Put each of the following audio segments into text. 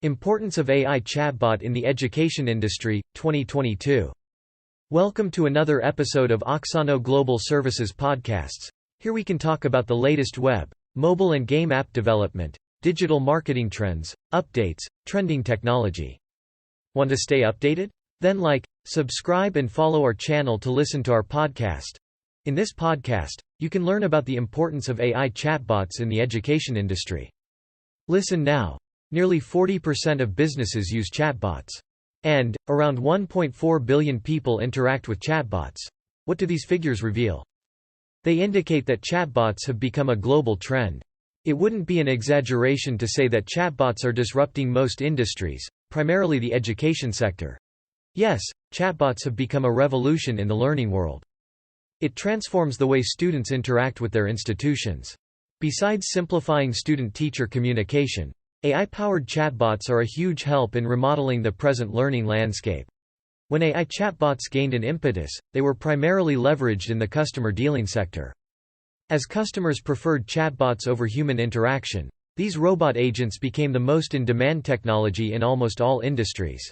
Importance of AI Chatbot in the Education Industry, 2022. Welcome to another episode of Auxano Global Services Podcasts. Here we can talk about the latest web, mobile and game app development, digital marketing trends, updates, trending technology. Want to stay updated? Then like, subscribe and follow our channel to listen to our podcast. In this podcast, you can learn about the importance of AI chatbots in the education industry. Listen now. Nearly 40% of businesses use chatbots. And, around 1.4 billion people interact with chatbots. What do these figures reveal? They indicate that chatbots have become a global trend. It wouldn't be an exaggeration to say that chatbots are disrupting most industries, primarily the education sector. Yes, chatbots have become a revolution in the learning world. It transforms the way students interact with their institutions. Besides simplifying student-teacher communication, AI-powered chatbots are a huge help in remodeling the present learning landscape. When AI chatbots gained an impetus, they were primarily leveraged in the customer dealing sector. As customers preferred chatbots over human interaction, these robot agents became the most in-demand technology in almost all industries.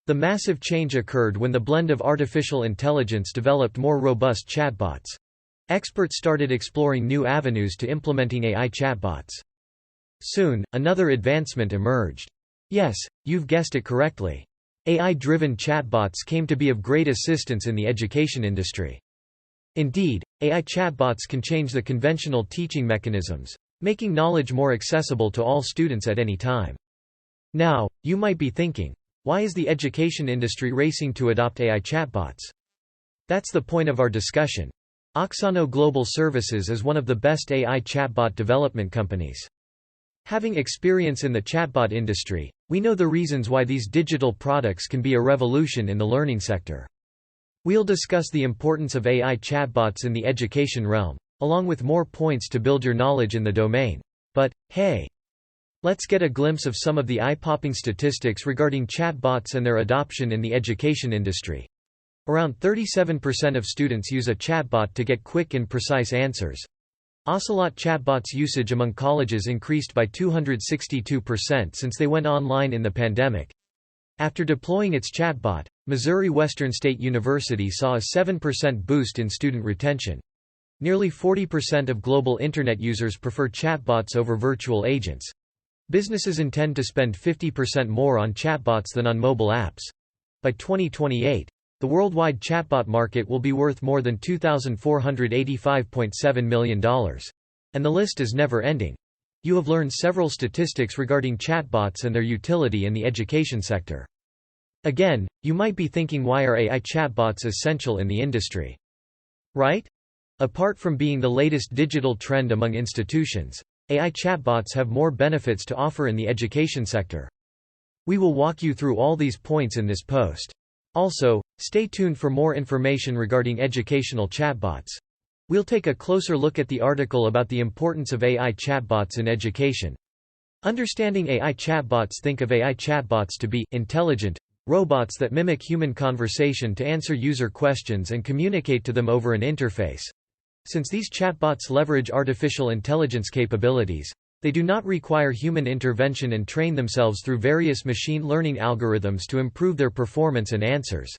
The massive change occurred when the blend of artificial intelligence developed more robust chatbots. Experts started exploring new avenues to implementing AI chatbots. Soon, another advancement emerged. Yes, you've guessed it correctly. AI-driven chatbots came to be of great assistance in the education industry. Indeed, AI chatbots can change the conventional teaching mechanisms, making knowledge more accessible to all students at any time. Now, you might be thinking, why is the education industry racing to adopt AI chatbots? That's the point of our discussion. Auxano Global Services is one of the best AI chatbot development companies. Having experience in the chatbot industry, we know the reasons why these digital products can be a revolution in the learning sector. We'll discuss the importance of AI chatbots in the education realm, along with more points to build your knowledge in the domain. But, hey! Let's get a glimpse of some of the eye-popping statistics regarding chatbots and their adoption in the education industry. Around 37% of students use a chatbot to get quick and precise answers. Ocelot chatbots usage among colleges increased by 262% since they went online in the pandemic. After deploying its chatbot, Missouri Western State University saw a 7% boost in student retention. Nearly 40% of global Internet users prefer chatbots over virtual agents. Businesses intend to spend 50% more on chatbots than on mobile apps. By 2028, the worldwide chatbot market will be worth more than $2,485.7 million. And the list is never ending. You have learned several statistics regarding chatbots and their utility in the education sector. Again, you might be thinking, why are AI chatbots essential in the industry? Right? Apart from being the latest digital trend among institutions, AI chatbots have more benefits to offer in the education sector. We will walk you through all these points in this post. Also, stay tuned for more information regarding educational chatbots. We'll take a closer look at the article about the importance of AI chatbots in education. Understanding AI chatbots. Think of AI chatbots to be intelligent robots that mimic human conversation to answer user questions and communicate to them over an interface. Since these chatbots leverage artificial intelligence capabilities, they do not require human intervention and train themselves through various machine learning algorithms to improve their performance and answers.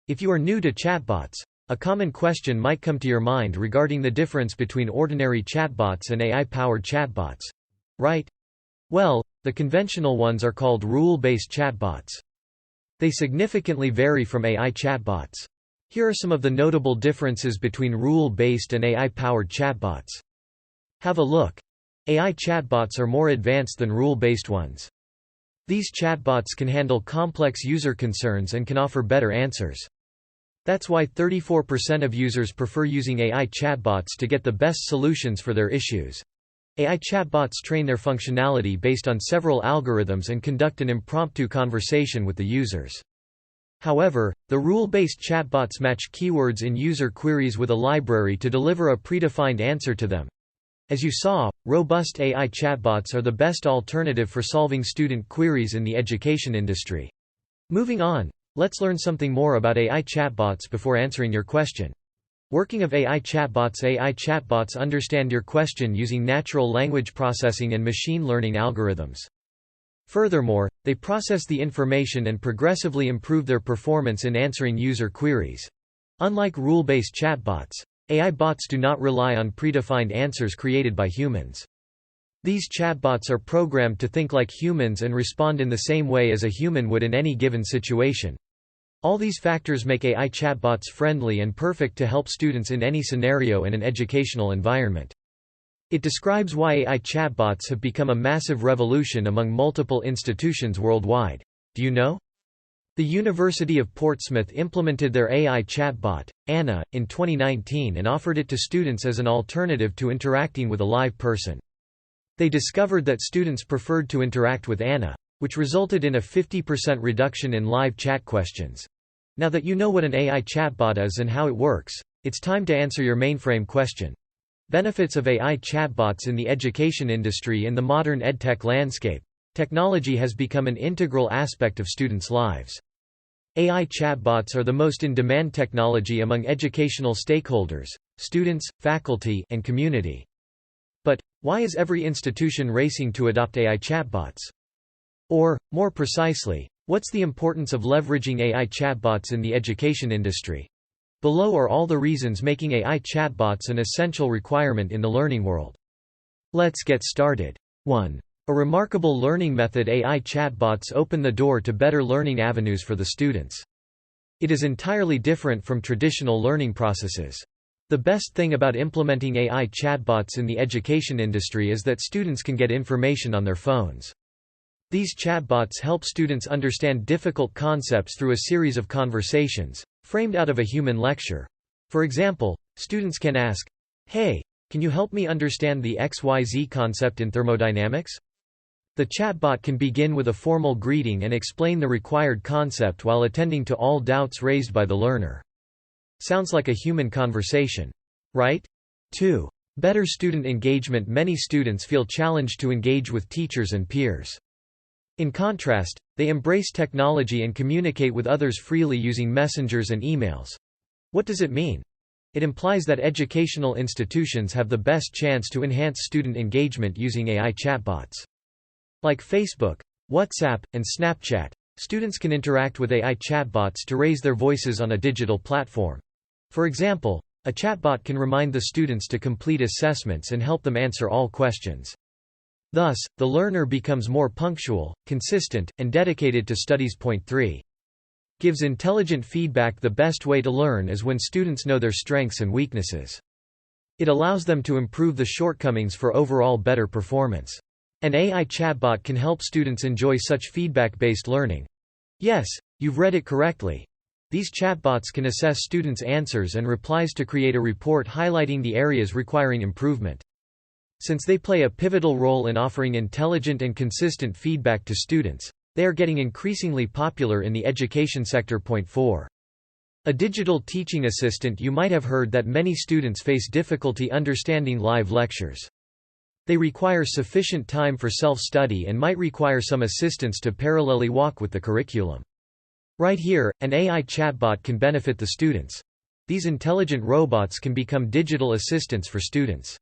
If you are new to chatbots, a common question might come to your mind regarding the difference between ordinary chatbots and AI-powered chatbots. Right? Well, the conventional ones are called rule-based chatbots. They significantly vary from AI chatbots. Here are some of the notable differences between rule-based and AI-powered chatbots. Have a look. AI chatbots are more advanced than rule-based ones. These chatbots can handle complex user concerns and can offer better answers. That's why 34% of users prefer using AI chatbots to get the best solutions for their issues. AI chatbots train their functionality based on several algorithms and conduct an impromptu conversation with the users. However, the rule-based chatbots match keywords in user queries with a library to deliver a predefined answer to them. As you saw, robust AI chatbots are the best alternative for solving student queries in the education industry. Moving on, let's learn something more about AI chatbots before answering your question. Working of AI chatbots. AI chatbots understand your question using natural language processing and machine learning algorithms. Furthermore, they process the information and progressively improve their performance in answering user queries. Unlike rule-based chatbots, AI bots do not rely on predefined answers created by humans. These chatbots are programmed to think like humans and respond in the same way as a human would in any given situation. All these factors make AI chatbots friendly and perfect to help students in any scenario in an educational environment. It describes why AI chatbots have become a massive revolution among multiple institutions worldwide. Do you know? The University of Portsmouth implemented their AI chatbot, Anna, in 2019 and offered it to students as an alternative to interacting with a live person. They discovered that students preferred to interact with Anna, which resulted in a 50% reduction in live chat questions. Now that you know what an AI chatbot is and how it works, it's time to answer your mainframe question. Benefits of AI chatbots in the education industry. In the modern edtech landscape, technology has become an integral aspect of students' lives. AI chatbots are the most in-demand technology among educational stakeholders, students, faculty, and community. But, why is every institution racing to adopt AI chatbots? Or, more precisely, what's the importance of leveraging AI chatbots in the education industry? Below are all the reasons making AI chatbots an essential requirement in the learning world. Let's get started. 1. A remarkable learning method. AI chatbots open the door to better learning avenues for the students. It is entirely different from traditional learning processes. The best thing about implementing AI chatbots in the education industry is that students can get information on their phones. These chatbots help students understand difficult concepts through a series of conversations, framed out of a human lecture. For example, students can ask, "Hey, can you help me understand the XYZ concept in thermodynamics?" The chatbot can begin with a formal greeting and explain the required concept while attending to all doubts raised by the learner. Sounds like a human conversation, right? 2. Better student engagement. Many students feel challenged to engage with teachers and peers. In contrast, they embrace technology and communicate with others freely using messengers and emails. What does it mean? It implies that educational institutions have the best chance to enhance student engagement using AI chatbots. Like Facebook, WhatsApp, and Snapchat, students can interact with AI chatbots to raise their voices on a digital platform. For example, a chatbot can remind the students to complete assessments and help them answer all questions. Thus, the learner becomes more punctual, consistent, and dedicated to studies. Point 3. Gives intelligent feedback. The best way to learn is when students know their strengths and weaknesses. It allows them to improve the shortcomings for overall better performance. An AI chatbot can help students enjoy such feedback-based learning. Yes, you've read it correctly. These chatbots can assess students' answers and replies to create a report highlighting the areas requiring improvement. Since they play a pivotal role in offering intelligent and consistent feedback to students, they are getting increasingly popular in the education sector. Point 4. A digital teaching assistant. You might have heard that many students face difficulty understanding live lectures. They require sufficient time for self-study and might require some assistance to parallelly walk with the curriculum. Right here, an AI chatbot can benefit the students. These intelligent robots can become digital assistants for students.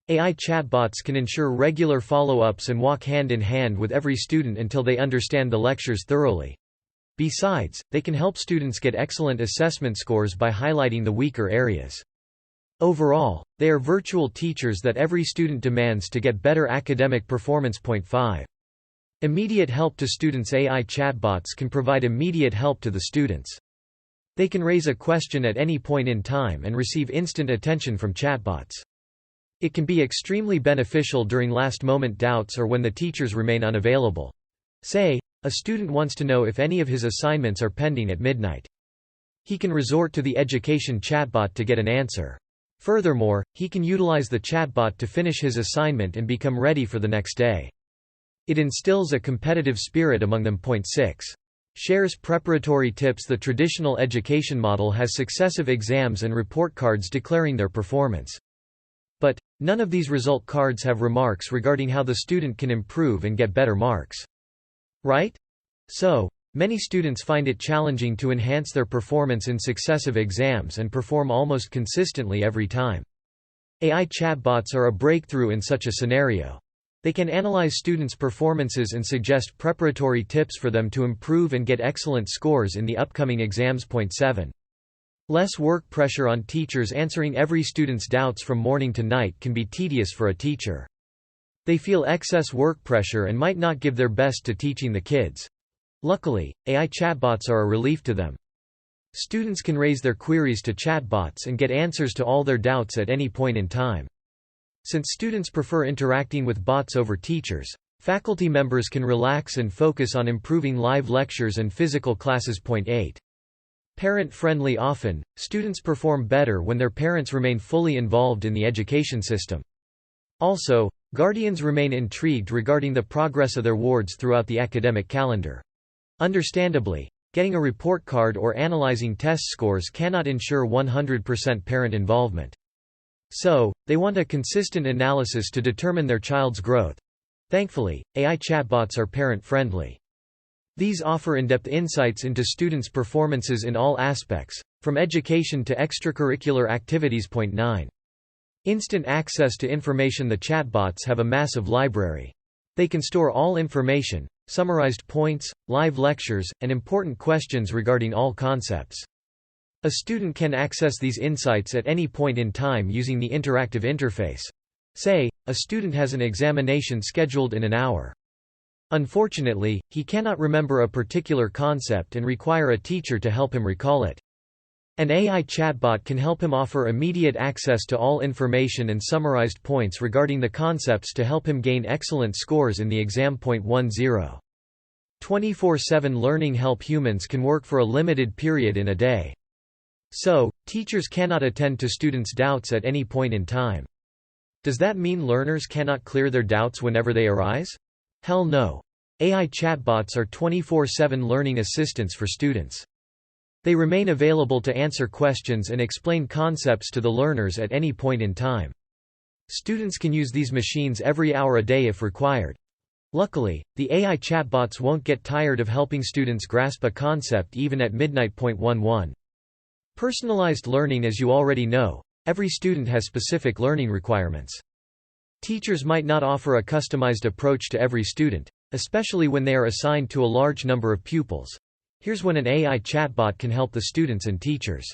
AI chatbots can ensure regular follow-ups and walk hand in hand with every student until they understand the lectures thoroughly. Besides, they can help students get excellent assessment scores by highlighting the weaker areas. Overall, they are virtual teachers that every student demands to get better academic performance. Point 5. Immediate help to students. AI chatbots can provide immediate help to the students. They can raise a question at any point in time and receive instant attention from chatbots. It can be extremely beneficial during last-moment doubts or when the teachers remain unavailable. Say, a student wants to know if any of his assignments are pending at midnight. He can resort to the education chatbot to get an answer. Furthermore, he can utilize the chatbot to finish his assignment and become ready for the next day. It instills a competitive spirit among them. Point 6. Shares preparatory tips. The traditional education model has successive exams and report cards declaring their performance. But, none of these result cards have remarks regarding how the student can improve and get better marks. Right? So, many students find it challenging to enhance their performance in successive exams and perform almost consistently every time. AI chatbots are a breakthrough in such a scenario. They can analyze students' performances and suggest preparatory tips for them to improve and get excellent scores in the upcoming exams. Point 7. Less work pressure on teachers. Answering every student's doubts from morning to night can be tedious for a teacher. They feel excess work pressure and might not give their best to teaching the kids. Luckily, AI chatbots are a relief to them. Students can raise their queries to chatbots and get answers to all their doubts at any point in time. Since students prefer interacting with bots over teachers, faculty members can relax and focus on improving live lectures and physical classes. Point 8. Parent-friendly. Often, students perform better when their parents remain fully involved in the education system. Also, guardians remain intrigued regarding the progress of their wards throughout the academic calendar. Understandably, getting a report card or analyzing test scores cannot ensure 100% parent involvement. So, they want a consistent analysis to determine their child's growth. Thankfully, AI chatbots are parent-friendly. These offer in-depth insights into students' performances in all aspects, from education to extracurricular activities. Point 9. Instant access to information. The chatbots have a massive library. They can store all information, summarized points, live lectures, and important questions regarding all concepts. A student can access these insights at any point in time using the interactive interface. Say, a student has an examination scheduled in an hour. Unfortunately, he cannot remember a particular concept and require a teacher to help him recall it. An AI chatbot can help him offer immediate access to all information and summarized points regarding the concepts to help him gain excellent scores in the exam. Point 10. 24/7 learning help. Humans can work for a limited period in a day. So, teachers cannot attend to students' doubts at any point in time. Does that mean learners cannot clear their doubts whenever they arise? Hell no. AI chatbots are 24/7 learning assistants for students. They remain available to answer questions and explain concepts to the learners at any point in time. Students can use these machines every hour a day if required. Luckily, the AI chatbots won't get tired of helping students grasp a concept even at midnight. Point 11. Personalized learning. As you already know, every student has specific learning requirements. Teachers might not offer a customized approach to every student, especially when they are assigned to a large number of pupils. Here's when an AI chatbot can help the students and teachers.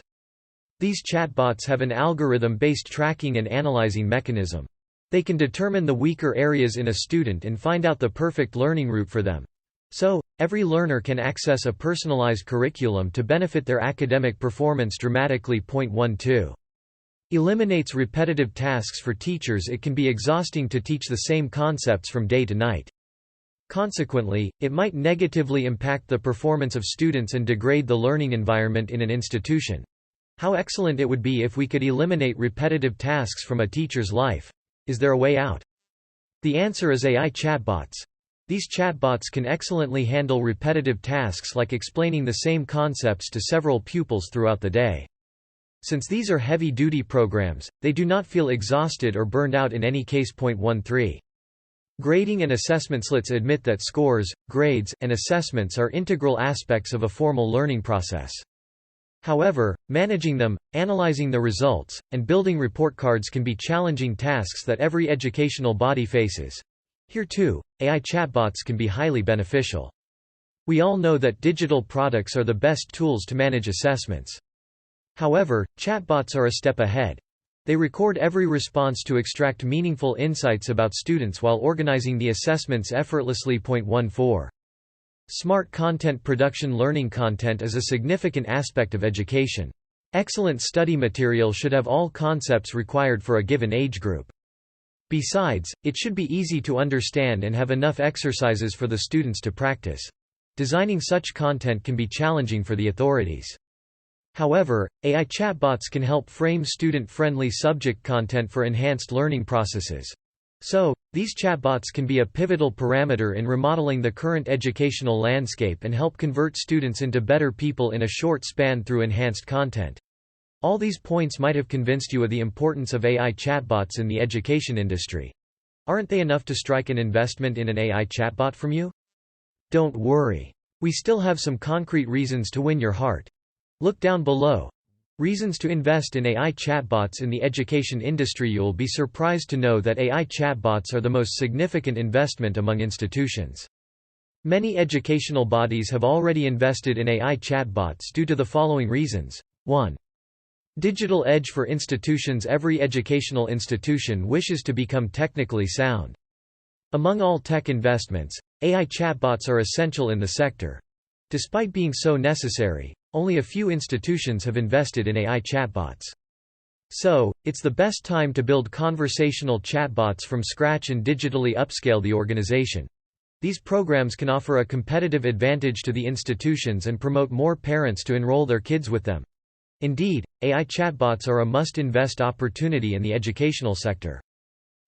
These chatbots have an algorithm-based tracking and analyzing mechanism. They can determine the weaker areas in a student and find out the perfect learning route for them. So, every learner can access a personalized curriculum to benefit their academic performance dramatically. Point 12. Eliminates repetitive tasks for teachers. It can be exhausting to teach the same concepts from day to night. Consequently, it might negatively impact the performance of students and degrade the learning environment in an institution. How excellent it would be if we could eliminate repetitive tasks from a teacher's life. Is there a way out? The answer is AI chatbots. These chatbots can excellently handle repetitive tasks like explaining the same concepts to several pupils throughout the day. Since these are heavy-duty programs, they do not feel exhausted or burned out in any case. Point 13. Grading and assessments. Let's admit that scores, grades, and assessments are integral aspects of a formal learning process. However, managing them, analyzing the results, and building report cards can be challenging tasks that every educational body faces. Here too, AI chatbots can be highly beneficial. We all know that digital products are the best tools to manage assessments. However, chatbots are a step ahead. They record every response to extract meaningful insights about students while organizing the assessments effortlessly. Point 14. Smart content production. Learning content is a significant aspect of education. Excellent study material should have all concepts required for a given age group. Besides, it should be easy to understand and have enough exercises for the students to practice. Designing such content can be challenging for the authorities. However, AI chatbots can help frame student-friendly subject content for enhanced learning processes. So, these chatbots can be a pivotal parameter in remodeling the current educational landscape and help convert students into better people in a short span through enhanced content. All these points might have convinced you of the importance of AI chatbots in the education industry. Aren't they enough to strike an investment in an AI chatbot from you? Don't worry. We still have some concrete reasons to win your heart. Look down below. Reasons to invest in AI chatbots in the education industry. You'll be surprised to know that AI chatbots are the most significant investment among institutions. Many educational bodies have already invested in AI chatbots due to the following reasons. 1. Digital edge for institutions. Every educational institution wishes to become technically sound. Among all tech investments, AI chatbots are essential in the sector. Despite being so necessary, only a few institutions have invested in AI chatbots. So, it's the best time to build conversational chatbots from scratch and digitally upscale the organization. These programs can offer a competitive advantage to the institutions and promote more parents to enroll their kids with them. Indeed, AI chatbots are a must-invest opportunity in the educational sector.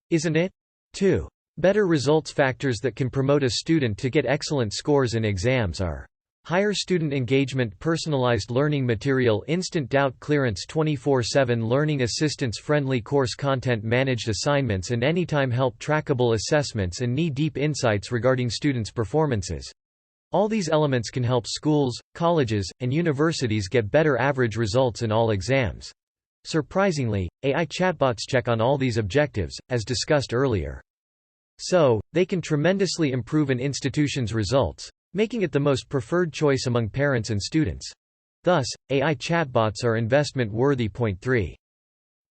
Isn't it? 2. Better results. Factors that can promote a student to get excellent scores in exams are higher student engagement, personalized learning material, instant doubt clearance, 24/7 learning assistance, friendly course content, managed assignments and anytime help, trackable assessments and knee-deep insights regarding students' performances. All these elements can help schools, colleges, and universities get better average results in all exams. Surprisingly, AI chatbots check on all these objectives, as discussed earlier. So, they can tremendously improve an institution's results, making it the most preferred choice among parents and students. Thus, AI chatbots are investment worthy. Point 3.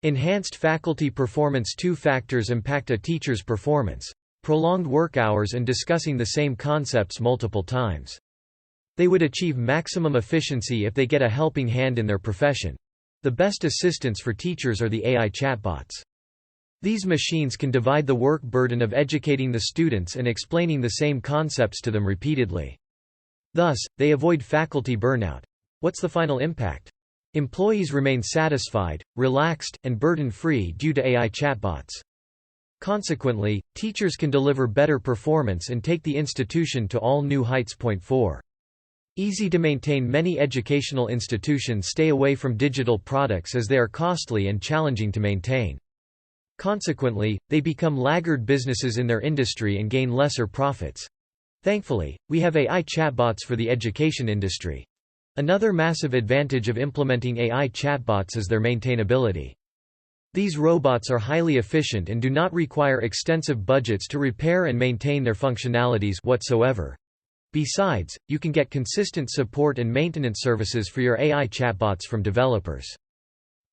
Enhanced faculty performance. 2 factors impact a teacher's performance: prolonged work hours and discussing the same concepts multiple times. They would achieve maximum efficiency if they get a helping hand in their profession. The best assistants for teachers are the AI chatbots. These machines can divide the work burden of educating the students and explaining the same concepts to them repeatedly. Thus, they avoid faculty burnout. What's the final impact? Employees remain satisfied, relaxed, and burden-free due to AI chatbots. Consequently, teachers can deliver better performance and take the institution to all new heights. Point 4. Easy to maintain. Many educational institutions stay away from digital products as they are costly and challenging to maintain. Consequently, they become laggard businesses in their industry and gain lesser profits. Thankfully, we have AI chatbots for the education industry. Another massive advantage of implementing AI chatbots is their maintainability. These robots are highly efficient and do not require extensive budgets to repair and maintain their functionalities whatsoever. Besides, you can get consistent support and maintenance services for your AI chatbots from developers.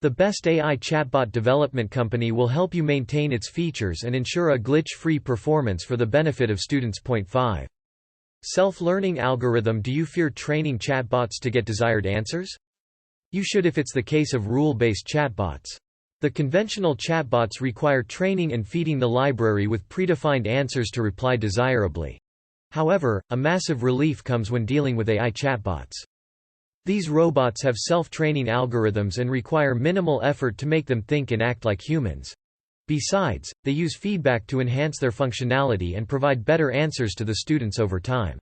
The best AI chatbot development company will help you maintain its features and ensure a glitch-free performance for the benefit of students. Point 5. Self-learning algorithm. Do you fear training chatbots to get desired answers? You should if it's the case of rule-based chatbots. The conventional chatbots require training and feeding the library with predefined answers to reply desirably. However, a massive relief comes when dealing with AI chatbots. These robots have self-training algorithms and require minimal effort to make them think and act like humans. Besides, they use feedback to enhance their functionality and provide better answers to the students over time.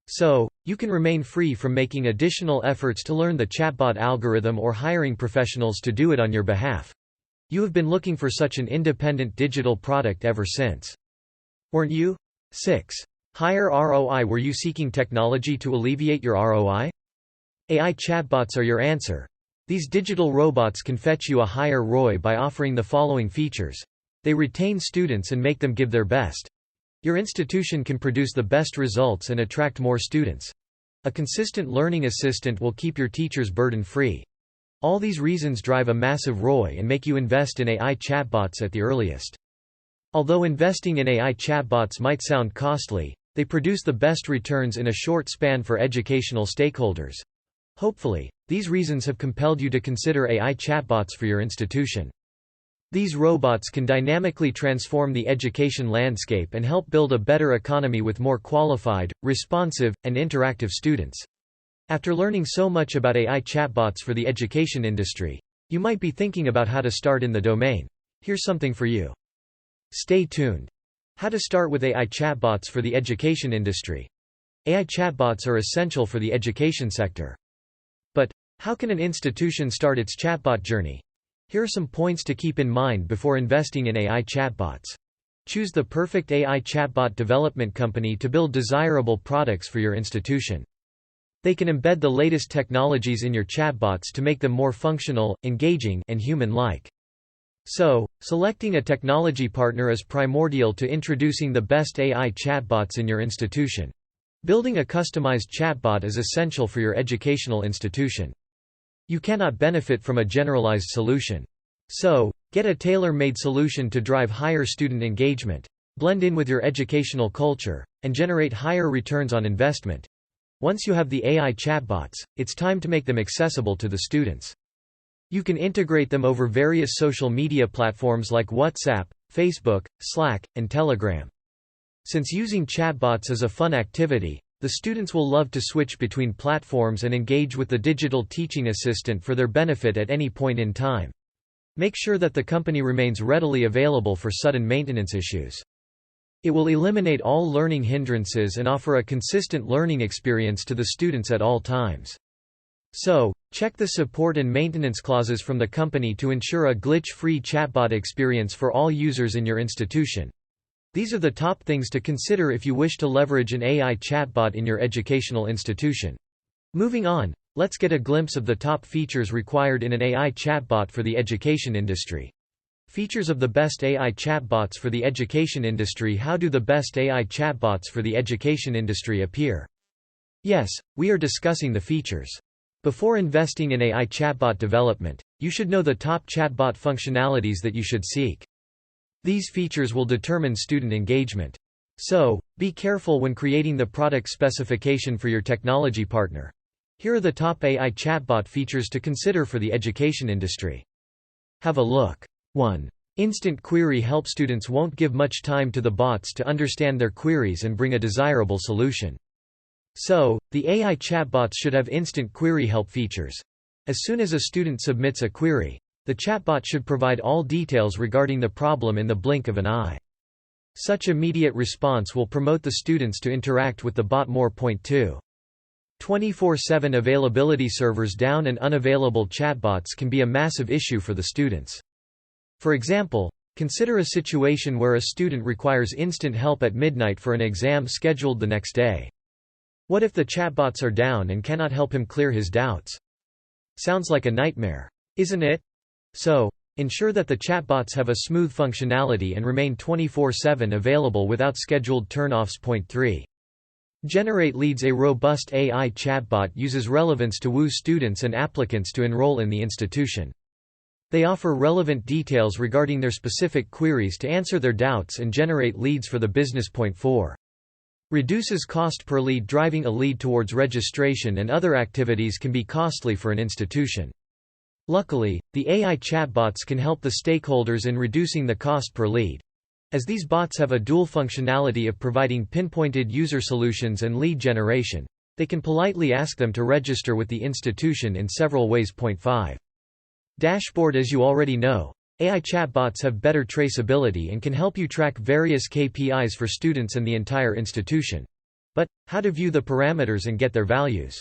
So, you can remain free from making additional efforts to learn the chatbot algorithm or hiring professionals to do it on your behalf. You have been looking for such an independent digital product ever since. Weren't you? 6. Higher ROI. Were you seeking technology to alleviate your ROI? AI chatbots are your answer. These digital robots can fetch you a higher ROI by offering the following features. They retain students and make them give their best. Your institution can produce the best results and attract more students. A consistent learning assistant will keep your teachers burden-free. All these reasons drive a massive ROI and make you invest in AI chatbots at the earliest. Although investing in AI chatbots might sound costly, they produce the best returns in a short span for educational stakeholders. Hopefully, these reasons have compelled you to consider AI chatbots for your institution. These robots can dynamically transform the education landscape and help build a better economy with more qualified, responsive, and interactive students. After learning so much about AI chatbots for the education industry, you might be thinking about how to start in the domain. Here's something for you. Stay tuned. How to start with AI chatbots for the education industry. AI chatbots are essential for the education sector. But, how can an institution start its chatbot journey? Here are some points to keep in mind before investing in AI chatbots. Choose the perfect AI chatbot development company to build desirable products for your institution. They can embed the latest technologies in your chatbots to make them more functional, engaging, and human-like. So, selecting a technology partner is primordial to introducing the best AI chatbots in your institution. Building a customized chatbot is essential for your educational institution. You cannot benefit from a generalized solution. So, get a tailor-made solution to drive higher student engagement, blend in with your educational culture, and generate higher returns on investment. Once you have the AI chatbots, it's time to make them accessible to the students. You can integrate them over various social media platforms like WhatsApp, Facebook, Slack, and Telegram. Since using chatbots is a fun activity, the students will love to switch between platforms and engage with the digital teaching assistant for their benefit at any point in time. Make sure that the company remains readily available for sudden maintenance issues. It will eliminate all learning hindrances and offer a consistent learning experience to the students at all times. So, check the support and maintenance clauses from the company to ensure a glitch-free chatbot experience for all users in your institution. These are the top things to consider if you wish to leverage an AI chatbot in your educational institution. Moving on, let's get a glimpse of the top features required in an AI chatbot for the education industry. Features of the best AI chatbots for the education industry. How do the best AI chatbots for the education industry appear? Yes, we are discussing the features. Before investing in AI chatbot development, you should know the top chatbot functionalities that you should seek. These features will determine student engagement. So, be careful when creating the product specification for your technology partner. Here are the top AI chatbot features to consider for the education industry. Have a look. 1. Instant query help. Students won't give much time to the bots to understand their queries and bring a desirable solution. So, the AI chatbots should have instant query help features. As soon as a student submits a query, the chatbot should provide all details regarding the problem in the blink of an eye. Such immediate response will promote the students to interact with the bot more. Point 2. 24/7 availability. Servers down and unavailable chatbots can be a massive issue for the students. For example, consider a situation where a student requires instant help at midnight for an exam scheduled the next day. What if the chatbots are down and cannot help him clear his doubts? Sounds like a nightmare, isn't it? So, ensure that the chatbots have a smooth functionality and remain 24/7 available without scheduled turn-offs. Point 3. Generate leads. A robust AI chatbot uses relevance to woo students and applicants to enroll in the institution. They offer relevant details regarding their specific queries to answer their doubts and generate leads for the business. Point 4. Reduces cost per lead. Driving a lead towards registration and other activities can be costly for an institution. Luckily, the AI chatbots can help the stakeholders in reducing the cost per lead. As these bots have a dual functionality of providing pinpointed user solutions and lead generation, they can politely ask them to register with the institution in several ways. Point 5. Dashboard. As you already know, AI chatbots have better traceability and can help you track various KPIs for students and the entire institution. But, how to view the parameters and get their values?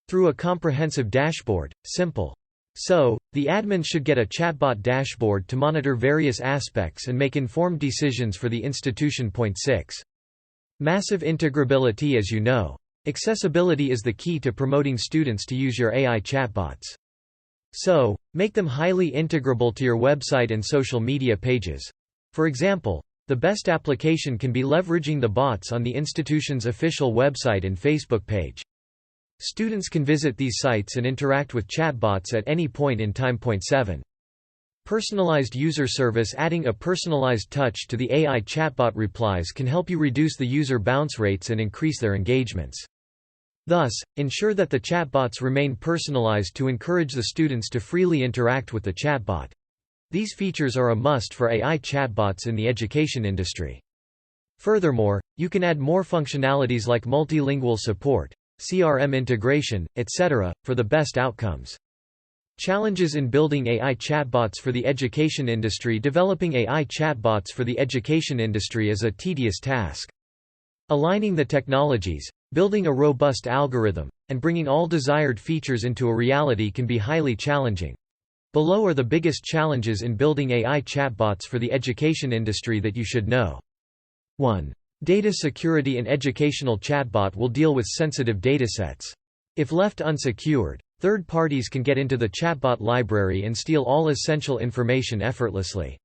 Through a comprehensive dashboard. Simple. So, the admin should get a chatbot dashboard to monitor various aspects and make informed decisions for the institution. Point 6. Massive integrability. As you know, accessibility is the key to promoting students to use your AI chatbots. So, make them highly integrable to your website and social media pages. For example, the best application can be leveraging the bots on the institution's official website and Facebook page. Students can visit these sites and interact with chatbots at any point in time. Point 7. Personalized user service. Adding a personalized touch to the AI chatbot replies can help you reduce the user bounce rates and increase their engagements. Thus, ensure that the chatbots remain personalized to encourage the students to freely interact with the chatbot. These features are a must for AI chatbots in the education industry. Furthermore, you can add more functionalities like multilingual support, CRM integration, etc., for the best outcomes. Challenges in building AI chatbots for the education industry. Developing AI chatbots for the education industry is a tedious task. Aligning the technologies, building a robust algorithm, and bringing all desired features into a reality can be highly challenging. Below are the biggest challenges in building AI chatbots for the education industry that you should know. 1. Data security. An educational chatbot will deal with sensitive datasets. If left unsecured, third parties can get into the chatbot library and steal all essential information effortlessly.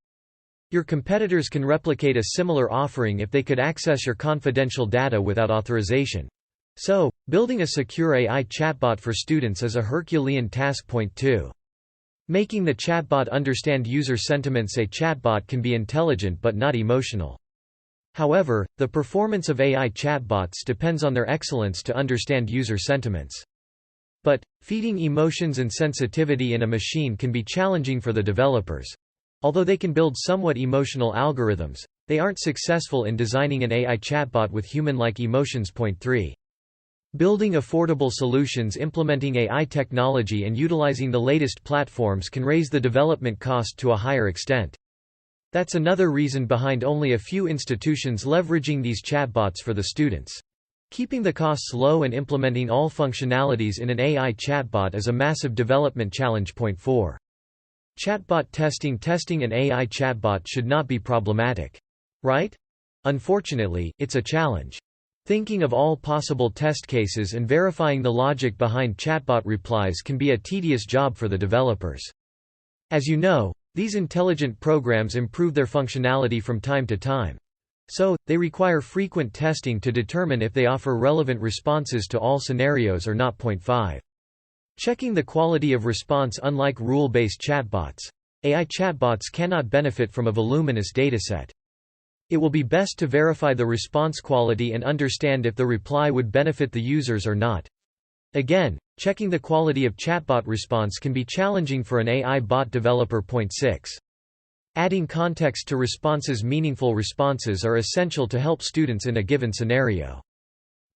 Your competitors can replicate a similar offering if they could access your confidential data without authorization. So, building a secure AI chatbot for students is a Herculean task. Point 2. Making the chatbot understand user sentiments. A chatbot can be intelligent but not emotional. However, the performance of AI chatbots depends on their excellence to understand user sentiments. But, feeding emotions and sensitivity in a machine can be challenging for the developers. Although they can build somewhat emotional algorithms, they aren't successful in designing an AI chatbot with human-like emotions. Point 3. Building affordable solutions. Implementing AI technology and utilizing the latest platforms can raise the development cost to a higher extent. That's another reason behind only a few institutions leveraging these chatbots for the students. Keeping the costs low and implementing all functionalities in an AI chatbot is a massive development challenge. Point 4. Chatbot testing. Testing an AI chatbot should not be problematic. Right? Unfortunately, it's a challenge. Thinking of all possible test cases and verifying the logic behind chatbot replies can be a tedious job for the developers. As you know, these intelligent programs improve their functionality from time to time. So, they require frequent testing to determine if they offer relevant responses to all scenarios or not. Point 5. Checking the quality of response. Unlike rule-based chatbots, AI chatbots cannot benefit from a voluminous dataset. It will be best to verify the response quality and understand if the reply would benefit the users or not. Again, checking the quality of chatbot response can be challenging for an AI bot developer. Point 6. Adding context to responses. Meaningful responses are essential to help students in a given scenario.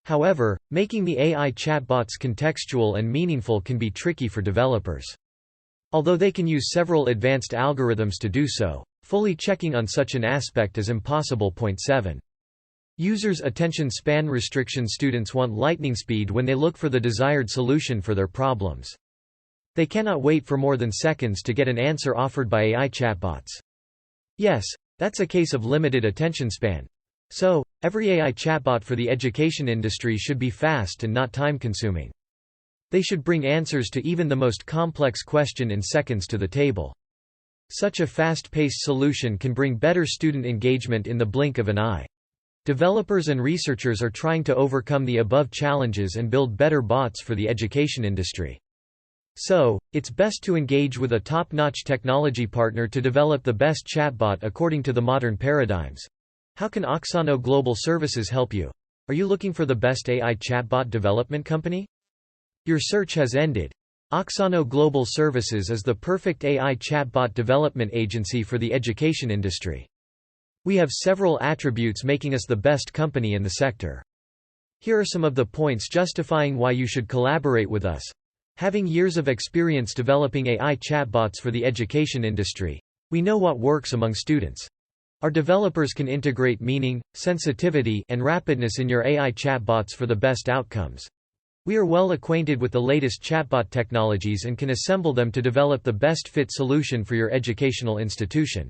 However, making the AI chatbots contextual and meaningful can be tricky for developers. Although they can use several advanced algorithms to do so, fully checking on such an aspect is impossible. Point 7. Users' attention span restriction. Students want lightning speed when they look for the desired solution for their problems. They cannot wait for more than seconds to get an answer offered by AI chatbots. Yes, that's a case of limited attention span. So, every AI chatbot for the education industry should be fast and not time-consuming. They should bring answers to even the most complex question in seconds to the table. Such a fast-paced solution can bring better student engagement in the blink of an eye. Developers and researchers are trying to overcome the above challenges and build better bots for the education industry. So, it's best to engage with a top-notch technology partner to develop the best chatbot according to the modern paradigms. How can Auxano Global Services help you? Are you looking for the best AI chatbot development company? Your search has ended. Auxano Global Services is the perfect AI chatbot development agency for the education industry. We have several attributes making us the best company in the sector. Here are some of the points justifying why you should collaborate with us. Having years of experience developing AI chatbots for the education industry, we know what works among students. Our developers can integrate meaning, sensitivity, and rapidness in your AI chatbots for the best outcomes. We are well acquainted with the latest chatbot technologies and can assemble them to develop the best fit solution for your educational institution.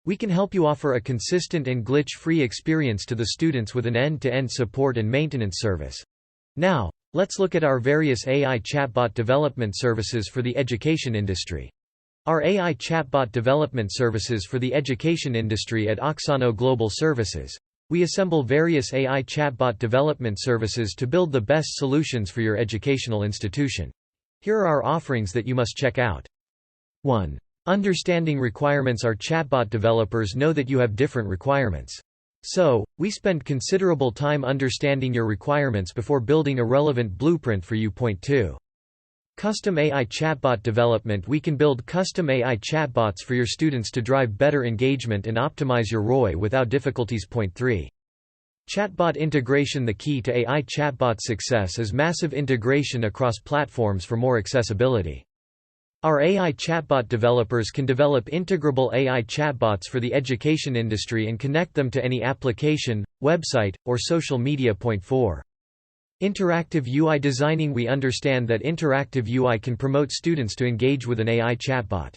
We can help you offer a consistent and glitch-free experience to the students with an end-to-end support and maintenance service. Now, let's look at our various AI chatbot development services for the education industry. Our AI chatbot development services for the education industry at Auxano Global Services. We assemble various AI chatbot development services to build the best solutions for your educational institution. Here are our offerings that you must check out. 1. Understanding requirements. Our chatbot developers know that you have different requirements. So, we spend considerable time understanding your requirements before building a relevant blueprint for you. Point 2. Custom AI chatbot development. We can build custom AI chatbots for your students to drive better engagement and optimize your ROI without difficulties. Point 3. Chatbot integration. The key to AI chatbot success is massive integration across platforms for more accessibility. Our AI chatbot developers can develop integrable AI chatbots for the education industry and connect them to any application, website, or social media. Point 4. Interactive UI designing. We understand that interactive UI can promote students to engage with an AI chatbot.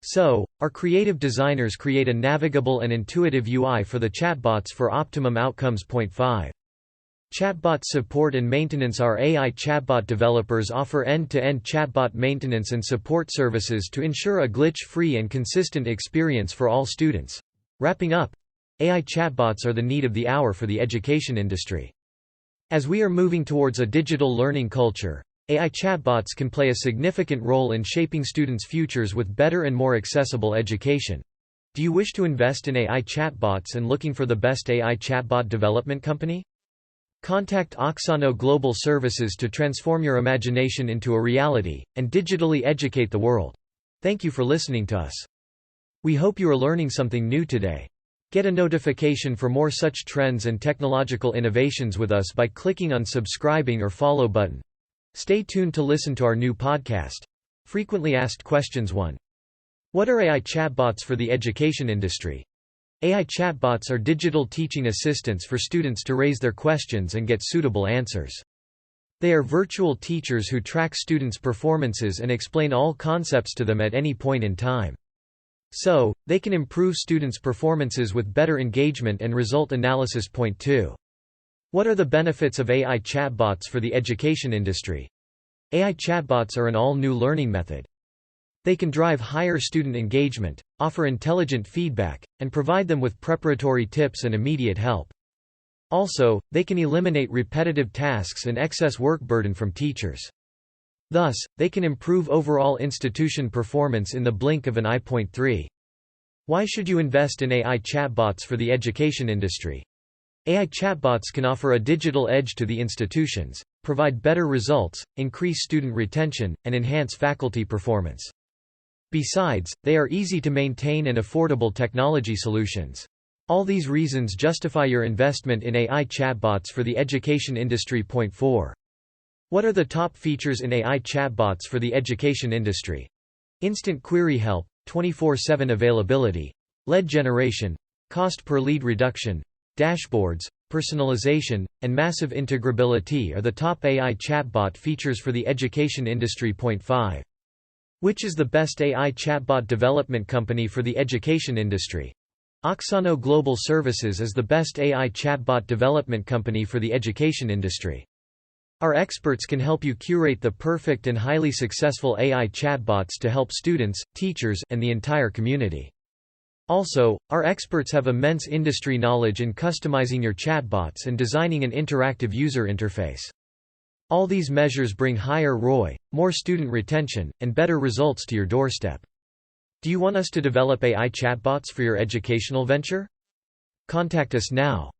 So, our creative designers create a navigable and intuitive UI for the chatbots for optimum outcomes. Point 5. Chatbot support and maintenance. Our AI chatbot developers offer end-to-end chatbot maintenance and support services to ensure a glitch-free and consistent experience for all students. Wrapping up, AI chatbots are the need of the hour for the education industry. As we are moving towards a digital learning culture, AI chatbots can play a significant role in shaping students' futures with better and more accessible education. Do you wish to invest in AI chatbots and looking for the best AI chatbot development company? Contact Auxano Global Services to transform your imagination into a reality, and digitally educate the world. Thank you for listening to us. We hope you are learning something new today. Get a notification for more such trends and technological innovations with us by clicking on subscribing or follow button. Stay tuned to listen to our new podcast. Frequently Asked Questions 1. What are AI chatbots for the education industry? AI chatbots are digital teaching assistants for students to raise their questions and get suitable answers. They are virtual teachers who track students' performances and explain all concepts to them at any point in time. So, they can improve students' performances with better engagement and result analysis. Point 2. What are the benefits of AI chatbots for the education industry? AI chatbots are an all-new learning method. They can drive higher student engagement, offer intelligent feedback, and provide them with preparatory tips and immediate help. Also, they can eliminate repetitive tasks and excess work burden from teachers. Thus, they can improve overall institution performance in the blink of an eye. Point 3. Why should you invest in AI chatbots for the education industry? AI chatbots can offer a digital edge to the institutions, provide better results, increase student retention, and enhance faculty performance. Besides, they are easy to maintain and affordable technology solutions. All these reasons justify your investment in AI chatbots for the education industry. Point 4. What are the top features in AI chatbots for the education industry? Instant query help, 24/7 availability, lead generation, cost per lead reduction, dashboards, personalization, and massive integrability are the top AI chatbot features for the education industry. Point 5. Which is the best AI chatbot development company for the education industry? Auxano Global Services is the best AI chatbot development company for the education industry. Our experts can help you curate the perfect and highly successful AI chatbots to help students, teachers, and the entire community. Also, our experts have immense industry knowledge in customizing your chatbots and designing an interactive user interface. All these measures bring higher ROI, more student retention, and better results to your doorstep. Do you want us to develop AI chatbots for your educational venture? Contact us now.